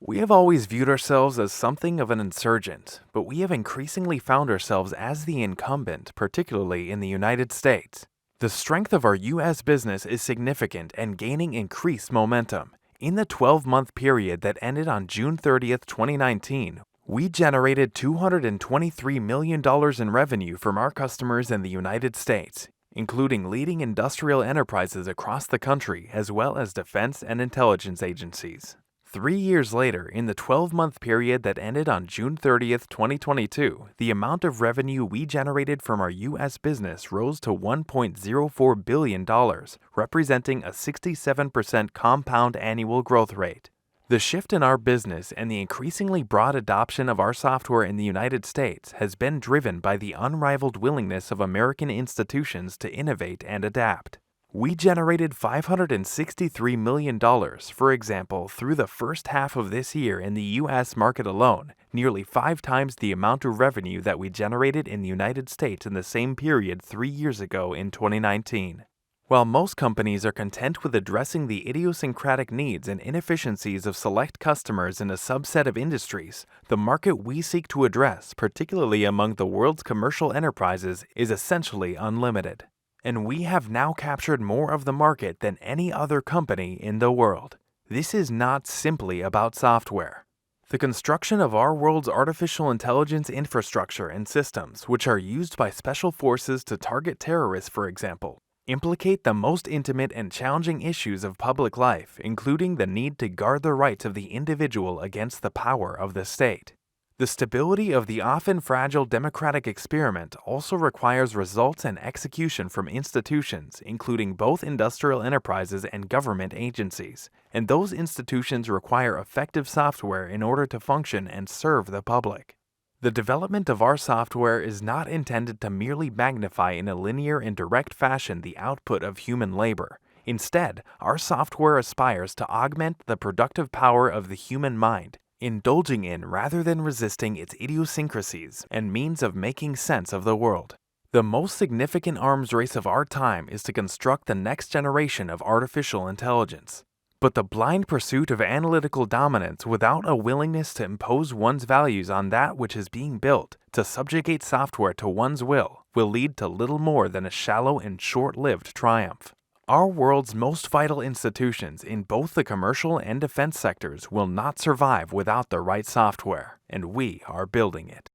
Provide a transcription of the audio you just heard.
We have always viewed ourselves as something of an insurgent, but we have increasingly found ourselves as the incumbent, particularly in the United States. The strength of our U.S. business is significant and gaining increased momentum. In the 12-month period that ended on June 30th, 2019, we generated $223 million in revenue from our customers in the United States, including leading industrial enterprises across the country as well as defense and intelligence agencies. 3 years later, in the 12-month period that ended on June 30th, 2022, the amount of revenue we generated from our U.S. business rose to $1.04 billion, representing a 67% compound annual growth rate. The shift in our business and the increasingly broad adoption of our software in the United States has been driven by the unrivaled willingness of American institutions to innovate and adapt. We generated $563 million, for example, through the first half of this year in the U.S. market alone, nearly 5 times the amount of revenue that we generated in the United States in the same period 3 years ago in 2019. While most companies are content with addressing the idiosyncratic needs and inefficiencies of select customers in a subset of industries, the market we seek to address, particularly among the world's commercial enterprises, is essentially unlimited. And we have now captured more of the market than any other company in the world. This is not simply about software. The construction of our world's artificial intelligence infrastructure and systems, which are used by special forces to target terrorists, for example, implicate the most intimate and challenging issues of public life, including the need to guard the rights of the individual against the power of the state. The stability of the often fragile democratic experiment also requires results and execution from institutions, including both industrial enterprises and government agencies, and those institutions require effective software in order to function and serve the public. The development of our software is not intended to merely magnify in a linear and direct fashion the output of human labor. Instead, our software aspires to augment the productive power of the human mind, indulging in rather than resisting its idiosyncrasies and means of making sense of the world. The most significant arms race of our time is to construct the next generation of artificial intelligence. But the blind pursuit of analytical dominance without a willingness to impose one's values on that which is being built, to subjugate software to one's will lead to little more than a shallow and short-lived triumph. Our world's most vital institutions in both the commercial and defense sectors will not survive without the right software, and we are building it.